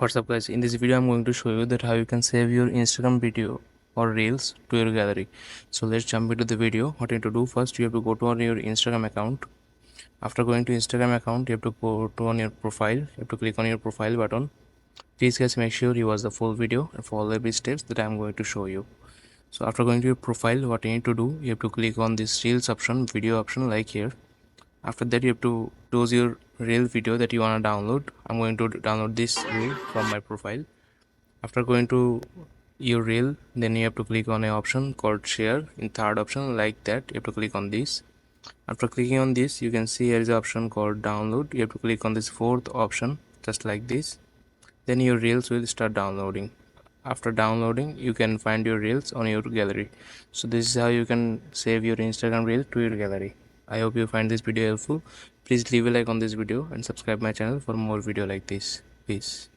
What's up guys, in this video I'm going to show you that how you can save your Instagram video or reels to your gallery. So let's jump into the video. What you need to do, first you have to go to on your Instagram account. After going to Instagram account, you have to go to on your profile. You have to click on your profile button. Please guys, make sure you watch the full video and follow every steps that I'm going to show you. So after going to your profile, what you need to do, you have to click on this reels option, video option, like here. After that, you have to choose your reel video that you want to download. I'm going to download this reel from my profile. After going to your reel, then you have to click on an option called share. In third option, like that, you have to click on this. After clicking on this, you can see here is an option called download. You have to click on this fourth option, just like this. Then your reels will start downloading. After downloading, you can find your reels on your gallery. So this is how you can save your Instagram reel to your gallery. I hope you find this video helpful. Please leave a like on this video and subscribe my channel for more video like this. Peace.